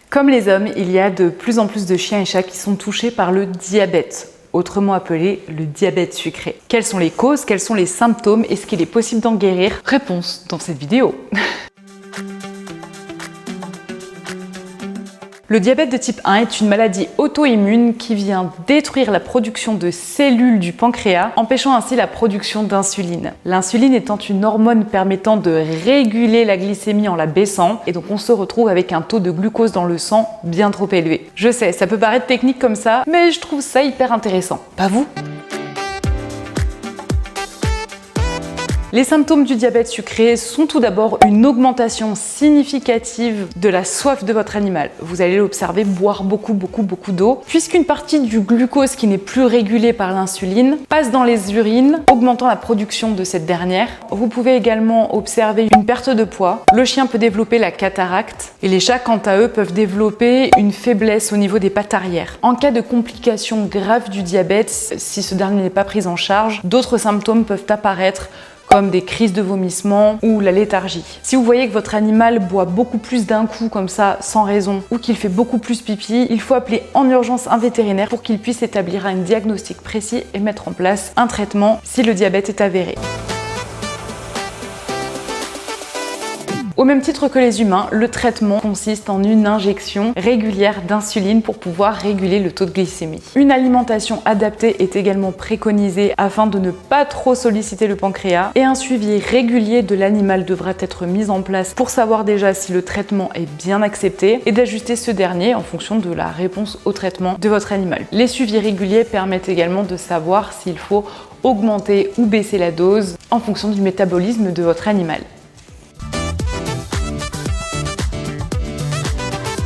Comme les hommes, il y a de plus en plus de chiens et chats qui sont touchés par le diabète, autrement appelé le diabète sucré. Quelles sont les causes? Quels sont les symptômes? Est-ce qu'il est possible d'en guérir? Réponse dans cette vidéo. Le diabète de type 1 est une maladie auto-immune qui vient détruire la production de cellules du pancréas, empêchant ainsi la production d'insuline. L'insuline étant une hormone permettant de réguler la glycémie en la baissant, et donc on se retrouve avec un taux de glucose dans le sang bien trop élevé. Je sais, ça peut paraître technique comme ça, mais je trouve ça hyper intéressant. Pas vous? Les symptômes du diabète sucré sont tout d'abord une augmentation significative de la soif de votre animal. Vous allez l'observer boire beaucoup d'eau, puisqu'une partie du glucose qui n'est plus régulé par l'insuline passe dans les urines, augmentant la production de cette dernière. Vous pouvez également observer une perte de poids. Le chien peut développer la cataracte et les chats, quant à eux, peuvent développer une faiblesse au niveau des pattes arrière. En cas de complications graves du diabète, si ce dernier n'est pas pris en charge, d'autres symptômes peuvent apparaître comme des crises de vomissement ou la léthargie. Si vous voyez que votre animal boit beaucoup plus d'un coup comme ça sans raison ou qu'il fait beaucoup plus pipi, il faut appeler en urgence un vétérinaire pour qu'il puisse établir un diagnostic précis et mettre en place un traitement si le diabète est avéré. Au même titre que les humains, le traitement consiste en une injection régulière d'insuline pour pouvoir réguler le taux de glycémie. Une alimentation adaptée est également préconisée afin de ne pas trop solliciter le pancréas et un suivi régulier de l'animal devra être mis en place pour savoir déjà si le traitement est bien accepté et d'ajuster ce dernier en fonction de la réponse au traitement de votre animal. Les suivis réguliers permettent également de savoir s'il faut augmenter ou baisser la dose en fonction du métabolisme de votre animal.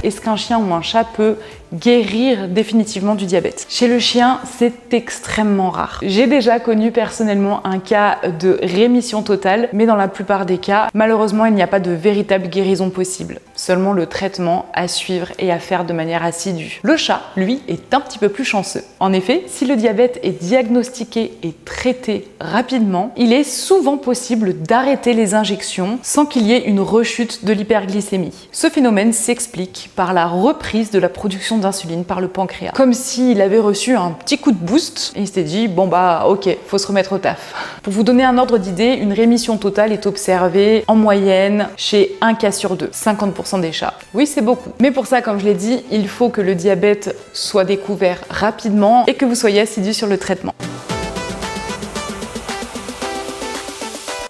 Est-ce qu'un chien ou un chat peut guérir définitivement du diabète? Chez le chien, c'est extrêmement rare. J'ai déjà connu personnellement un cas de rémission totale, mais dans la plupart des cas, malheureusement, il n'y a pas de véritable guérison possible. Seulement le traitement à suivre et à faire de manière assidue. Le chat, lui, est un petit peu plus chanceux. En effet, si le diabète est diagnostiqué et traité rapidement, il est souvent possible d'arrêter les injections sans qu'il y ait une rechute de l'hyperglycémie. Ce phénomène s'explique par la reprise de la production d'insuline par le pancréas. Comme s'il avait reçu un petit coup de boost et il s'était dit bon bah ok, faut se remettre au taf. Pour vous donner un ordre d'idée, une rémission totale est observée en moyenne chez un cas sur deux, 50% des chats. Oui, c'est beaucoup. Mais pour ça, comme je l'ai dit, il faut que le diabète soit découvert rapidement et que vous soyez assidu sur le traitement.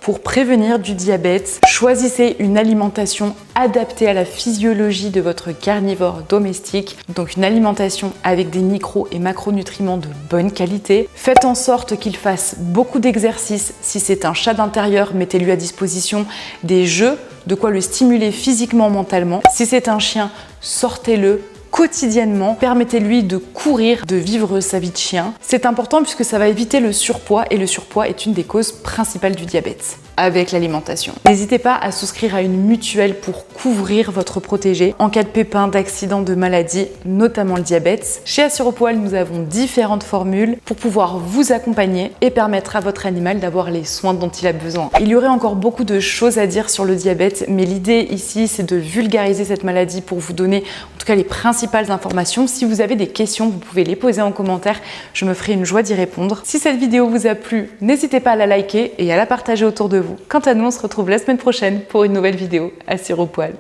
Pour prévenir du diabète, choisissez une alimentation adaptée à la physiologie de votre carnivore domestique, donc une alimentation avec des micro et macronutriments de bonne qualité. Faites en sorte qu'il fasse beaucoup d'exercices. Si c'est un chat d'intérieur, mettez-lui à disposition des jeux, de quoi le stimuler physiquement, mentalement. Si c'est un chien, sortez-le quotidiennement, permettez-lui de courir, de vivre sa vie de chien. C'est important puisque ça va éviter le surpoids et le surpoids est une des causes principales du diabète avec l'alimentation. N'hésitez pas à souscrire à une mutuelle pour couvrir votre protégé en cas de pépin, d'accident, de maladie, notamment le diabète. Chez Assurepoil, nous avons différentes formules pour pouvoir vous accompagner et permettre à votre animal d'avoir les soins dont il a besoin. Il y aurait encore beaucoup de choses à dire sur le diabète, mais l'idée ici, c'est de vulgariser cette maladie pour vous donner en tout cas les principales informations. Si vous avez des questions, vous pouvez les poser en commentaire. Je me ferai une joie d'y répondre. Si cette vidéo vous a plu, n'hésitez pas à la liker et à la partager autour de vous. Quant à nous, on se retrouve la semaine prochaine pour une nouvelle vidéo Assurepoil.